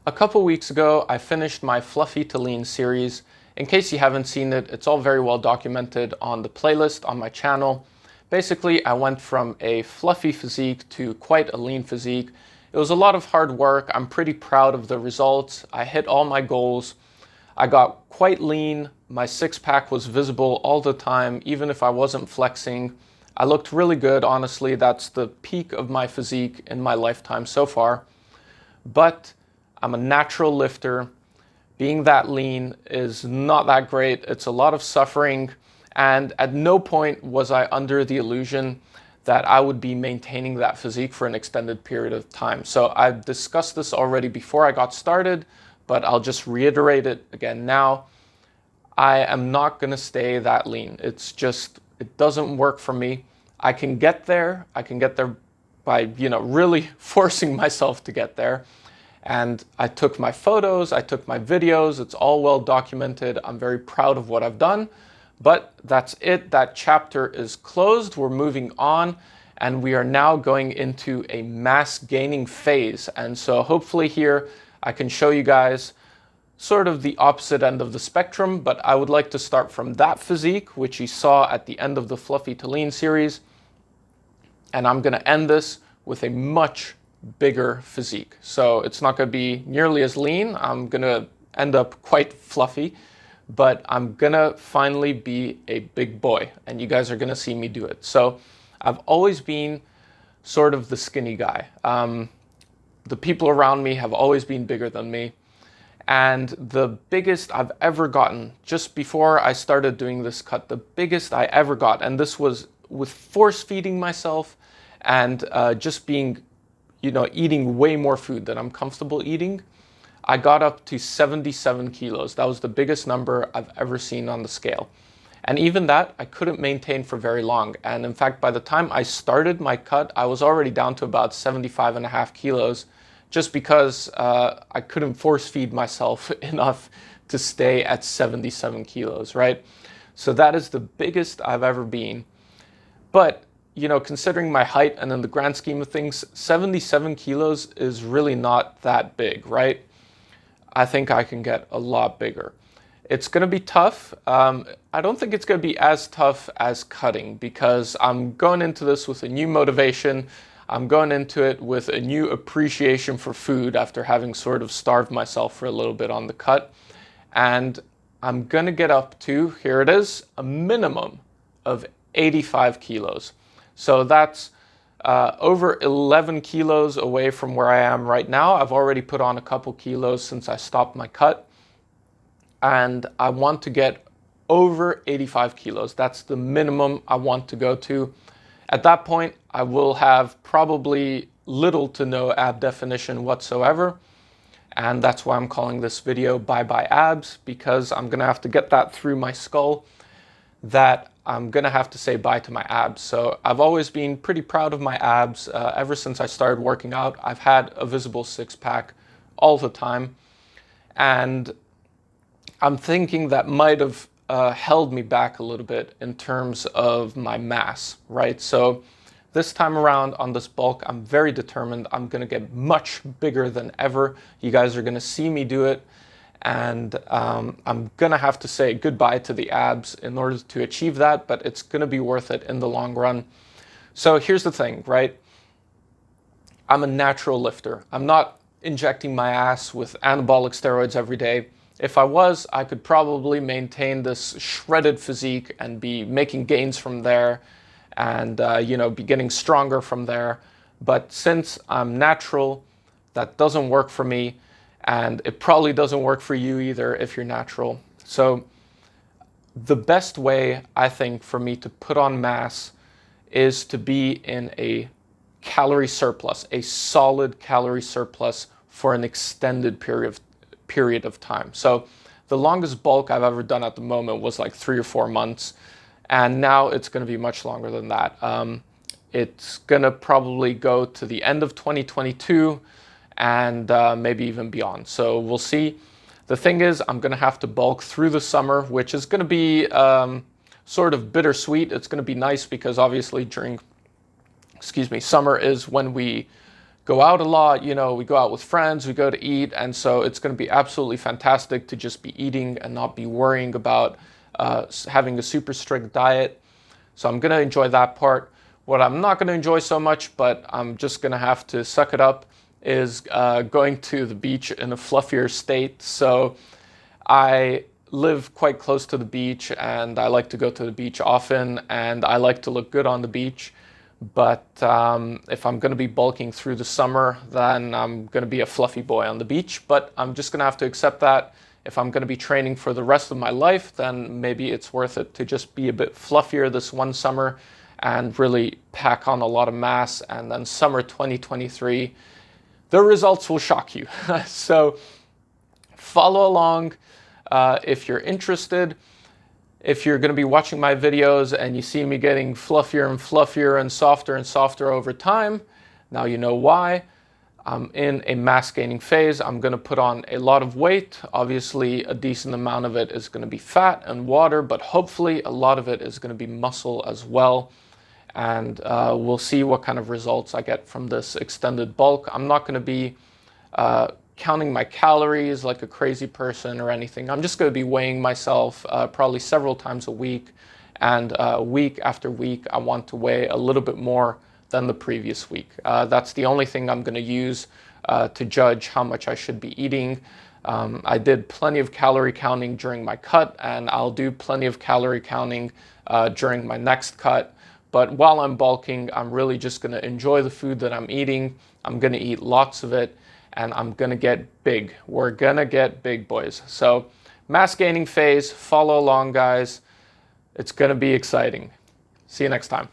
A couple weeks ago, I finished my Fluffy to Lean series. In case you haven't seen it, it's all very well documented on the playlist on my channel. Basically, I went from a fluffy physique to quite a lean physique. It was a lot of hard work. I'm pretty proud of the results. I hit all my goals. I got quite lean. My six-pack was visible all the time, even if I wasn't flexing. I looked really good, honestly. That's the peak of my physique in my lifetime so far. But I'm a natural lifter. Being that lean is not that great. It's a lot of suffering. And at no point was I under the illusion that I would be maintaining that physique for an extended period of time. So I've discussed this already before I got started, but I'll just reiterate it again now. I am not going to stay that lean. It doesn't work for me. I can get there. I can get there by, really forcing myself to get there. And I took my photos, I took my videos, it's all well documented. I'm very proud of what I've done, but that's it. That chapter is closed. We're moving on, and we are now going into a mass gaining phase. And so hopefully here I can show you guys sort of the opposite end of the spectrum, but I would like to start from that physique, which you saw at the end of the Fluffy to Lean series. And I'm gonna end this with a much bigger physique. So it's not going to be nearly as lean. I'm going to end up quite fluffy, but I'm going to finally be a big boy, and you guys are going to see me do it. So I've always been sort of the skinny guy. The people around me have always been bigger than me. And the biggest I've ever gotten, just before I started doing this cut, the biggest I ever got, and this was with force feeding myself and just being eating way more food than I'm comfortable eating, I got up to 77 kilos. That was the biggest number I've ever seen on the scale. And even that, I couldn't maintain for very long. And in fact, by the time I started my cut, I was already down to about 75.5 kilos, just because I couldn't force feed myself enough to stay at 77 kilos, right? So that is the biggest I've ever been. But considering my height and in the grand scheme of things, 77 kilos is really not that big, right? I think I can get a lot bigger. It's going to be tough. I don't think it's going to be as tough as cutting, because I'm going into this with a new motivation. I'm going into it with a new appreciation for food after having sort of starved myself for a little bit on the cut. And I'm going to get up to, here it is, a minimum of 85 kilos. So that's over 11 kilos away from where I am right now. I've already put on a couple kilos since I stopped my cut. And I want to get over 85 kilos. That's the minimum I want to go to. At that point, I will have probably little to no ab definition whatsoever. And that's why I'm calling this video Bye Bye Abs, because I'm going to have to get that through my skull, that I'm going to have to say bye to my abs. So I've always been pretty proud of my abs. Ever since I started working out, I've had a visible six-pack all the time. And I'm thinking that might have held me back a little bit in terms of my mass, right? So this time around on this bulk, I'm very determined. I'm going to get much bigger than ever. You guys are going to see me do it. And I'm going to have to say goodbye to the abs in order to achieve that, but it's going to be worth it in the long run. So here's the thing, right? I'm a natural lifter. I'm not injecting my ass with anabolic steroids every day. If I was, I could probably maintain this shredded physique and be making gains from there and, be getting stronger from there. But since I'm natural, that doesn't work for me. And it probably doesn't work for you either if you're natural. So the best way, I think, for me to put on mass is to be in a calorie surplus, a solid calorie surplus for an extended period of time. So the longest bulk I've ever done at the moment was like 3 or 4 months. And now it's going to be much longer than that. It's going to probably go to the end of 2022. And maybe even beyond. So we'll see. The thing is, I'm going to have to bulk through the summer, which is going to be sort of bittersweet. It's going to be nice because obviously during, summer is when we go out a lot, you know, we go out with friends, we go to eat, and so it's going to be absolutely fantastic to just be eating and not be worrying about having a super strict diet. So I'm going to enjoy that part. What I'm not going to enjoy so much, but I'm just going to have to suck it up, is going to the beach in a fluffier state. So I live quite close to the beach, and I like to go to the beach often, and I like to look good on the beach. But if I'm going to be bulking through the summer, then I'm going to be a fluffy boy on the beach. But I'm just going to have to accept that. If I'm going to be training for the rest of my life, then maybe it's worth it to just be a bit fluffier this one summer and really pack on a lot of mass. And then summer 2023, the results will shock you. So follow along if you're interested. If you're going to be watching my videos and you see me getting fluffier and fluffier and softer over time, now you know why. I'm in a mass gaining phase. I'm going to put on a lot of weight. Obviously, a decent amount of it is going to be fat and water, but hopefully a lot of it is going to be muscle as well. And we'll see what kind of results I get from this extended bulk. I'm not going to be counting my calories like a crazy person or anything. I'm just going to be weighing myself probably several times a week. And week after week, I want to weigh a little bit more than the previous week. That's the only thing I'm going to use to judge how much I should be eating. I did plenty of calorie counting during my cut, and I'll do plenty of calorie counting during my next cut. But while I'm bulking, I'm really just going to enjoy the food that I'm eating. I'm going to eat lots of it, and I'm going to get big. We're going to get big, boys. So mass gaining phase, follow along, guys. It's going to be exciting. See you next time.